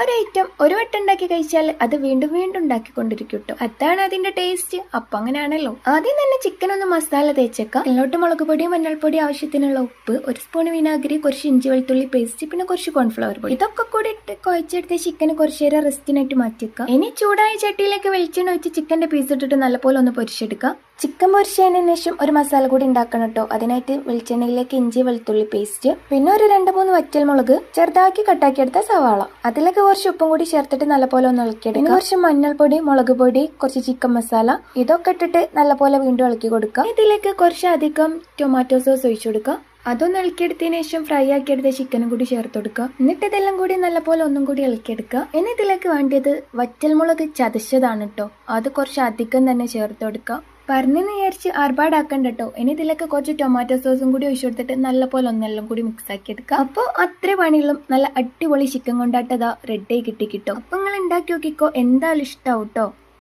ഒരു ഐറ്റം ഒരു വട്ടം ഉണ്ടാക്കി കഴിച്ചാൽ അത് വീണ്ടും വീണ്ടും ഉണ്ടാക്കിക്കൊണ്ടിരിക്കും കേട്ടോ. അതാണ് അതിന്റെ ടേസ്റ്റ്. അപ്പൊ അങ്ങനെയാണല്ലോ. ആദ്യം തന്നെ ചിക്കൻ ഒന്ന് മസാല തേച്ചേക്കാം. ഇതിലോട്ട് മുളക് പൊടി, മഞ്ഞൾപ്പൊടി, ആവശ്യത്തിനുള്ള ഉപ്പ്, ഒരു സ്പൂൺ വിനാഗിരി, കുറച്ച് ഇഞ്ചി വെളുത്തുള്ളി പേസ്റ്റ്, പിന്നെ കുറച്ച് കോൺഫ്ലവർ പൊടി, ഇതൊക്കെ കൂടി ഇട്ട് കുഴച്ചെടുത്ത് ചിക്കന് കുറച്ച് നേരം റെസ്റ്റിനായിട്ട് മാറ്റിയേക്കാം. ഇനി ചൂടായ ചട്ടിയിലേക്ക് വെളിച്ചെണ്ണ ഒഴിച്ച് ചിക്കന്റെ പീസ് ഇട്ടിട്ട് നല്ലപോലെ ഒന്ന് പൊരിച്ചെടുക്കാം. ചിക്കൻ പൊരിച്ചതിന് ശേഷം ഒരു മസാല കൂടി ഉണ്ടാക്കണം കേട്ടോ. അതിനായിട്ട് വെളിച്ചെണ്ണയിലേക്ക് ഇഞ്ചി വെളുത്തുള്ളി പേസ്റ്റ്, പിന്നെ ഒരു 2-3 വറ്റൽമുളക് ചെറുതാക്കി കട്ടാക്കി എടുത്ത സവാള, അതിലേക്ക് കുറച്ച് ഉപ്പും കൂടി ചേർത്തിട്ട് നല്ലപോലെ ഒന്ന് ഇളക്കിയെടുക്കുക. കുറച്ച് മഞ്ഞൾപ്പൊടി, മുളക് പൊടി, കുറച്ച് ചിക്കൻ മസാല, ഇതൊക്കെ ഇട്ടിട്ട് നല്ലപോലെ വീണ്ടും ഇളക്കി കൊടുക്കുക. ഇതിലേക്ക് കുറച്ച് അധികം ടൊമാറ്റോ സോസ് ഒഴിച്ചു കൊടുക്കുക. അതൊന്ന് ഇളക്കിയെടുത്തതിന് ശേഷം ഫ്രൈ ആക്കിയെടുത്ത ചിക്കനും കൂടി ചേർത്ത് കൊടുക്കുക. എന്നിട്ട് ഇതെല്ലാം കൂടി നല്ലപോലെ ഒന്നും കൂടി ഇളക്കിയെടുക്കുക. ഇനി ഇതിലേക്ക് വേണ്ടിയത് വറ്റൽമുളക് ചതച്ചതാണ് കേട്ടോ. അത് കുറച്ച് അധികം തന്നെ ചേർത്ത് കൊടുക്കുക. പറഞ്ഞെന്ന് വിചാരിച്ച് ആർഭാടാക്കണ്ട കേട്ടോ. ഇനി ഇതിലേക്ക് കുറച്ച് ടൊമാറ്റോ സോസും കൂടി ഒഴിച്ചു കൊടുത്തിട്ട് നല്ലപോലെ ഒന്നെല്ലാം കൂടി മിക്സ് ആക്കി എടുക്കുക. അപ്പോൾ അത്ര പണികളും നല്ല അടിപൊളി ചിക്കൻ കൊണ്ടാട്ടതാ റെഡി ആയി കിട്ടും. അപ്പൊ നിങ്ങൾ ഉണ്ടാക്കി നോക്കിക്കോ, എന്തായാലും ഇഷ്ടാവും കേട്ടോ.